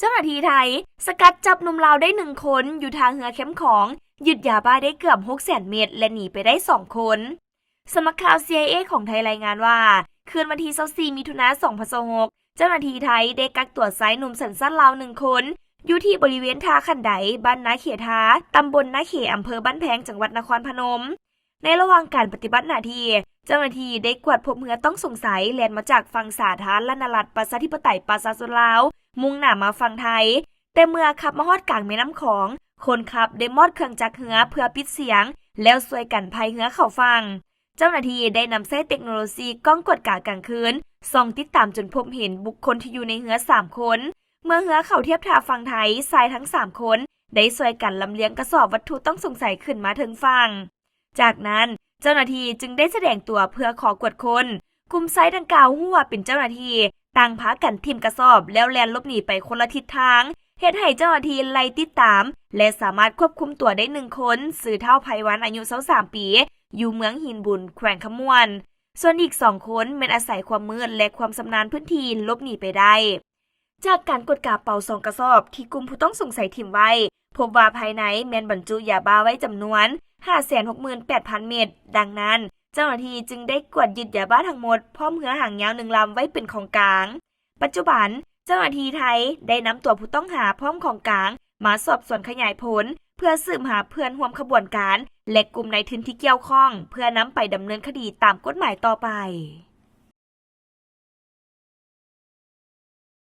เจ้าหน้าที่ไทยสกัดจับหนุ่มลาวได้1 คนอยู่ทางเรือเข้มของยึดยาบ้าได้เกือบ600,000 เม็ดและหนีไปได้2 คนสำนักข่าว CIA ของไทยรายงานว่าคืนวันที่24 มิถุนายน 2026เจ้าหน้าที่ไทยได้กักตัวชายหนุ่มสัญชาติลาว1 คนอยู่ที่บริเวณท่าขันไดบ้านนาเขทาตำบลนาเขอำเภอบ้านแพงจังหวัดนครพนมในระหว่างการปฏิบัติหน้าที่เจ้าหน้าที่ได้กวดพบเรือต้องสงสัยแล่นมาจากฝั่งสาธารณรัฐประชาธิปไตยประชาชนลาวมุ่งหน้ามาฝั่งไทยแต่เมื่อขับมาฮอดกลางแม่น้ำของคนขับได้มอดเครื่องจักรเรือเพื่อปิดเสียงแล้วช่วยกันพายเรือเข้าฝั่งเจ้าหน้าที่ได้นำใช้เทคโนโลยีกล้องกวดกากลางคืนส่องติดตามจนพบเห็นบุคคลที่อยู่ในเรือ3 คนเมื่อเรือเข้าเทียบท่าฝั่งไทยชายทั้ง3 คนได้ช่วยกันลำเลียงกระสอบวัตถุต้องสงสัยขึ้นมาถึงฝั่งจากนั้นเจ้าหน้าที่จึงได้แสดงตัวเพื่อขอกวดคนกลุ่มชายดังกล่าวฮู้ว่าเป็นเจ้าหน้าที่ต่างพากันทิ่มกระสอบแล้วแล่นหลบหนีไปคนละทิศทางเฮ็ดให้เจ้าหน้าที่ไล่ติดตามและสามารถควบคุมตัวได้1 คนสื่อเท่าไพวันอายุ23 ปีอยู่เมืองหินบุญแขวงขมวนส่วนอีก2 คนเป็นอาศัยความมืดและความชำนาญพื้นที่หลบหนีไปได้จากการกดกาเป๋า2 กระสอบที่กลุ่มผู้ต้องสงสัยถิ่มไว้พบว่าภายในแม่นบรรจุยาบ้าไว้จำนวน 568,000 เม็ดดังนั้นเจ้าหน้าที่จึงได้กวดยึดยาบ้าทั้งหมดพร้อมเรือหางยาว1 ลำไว้เป็นของกลางปัจจุบันเจ้าหน้าที่ไทยได้นำตัวผู้ต้องหาพร้อมของกลางมาสอบสวนขยายผลเพื่อสืบหาเพื่อนร่วมขบวนการและกลุ่มนายทุนที่เกี่ยวข้องเพื่อนำไปดำเนินคดีตามกฎหมายต่อไป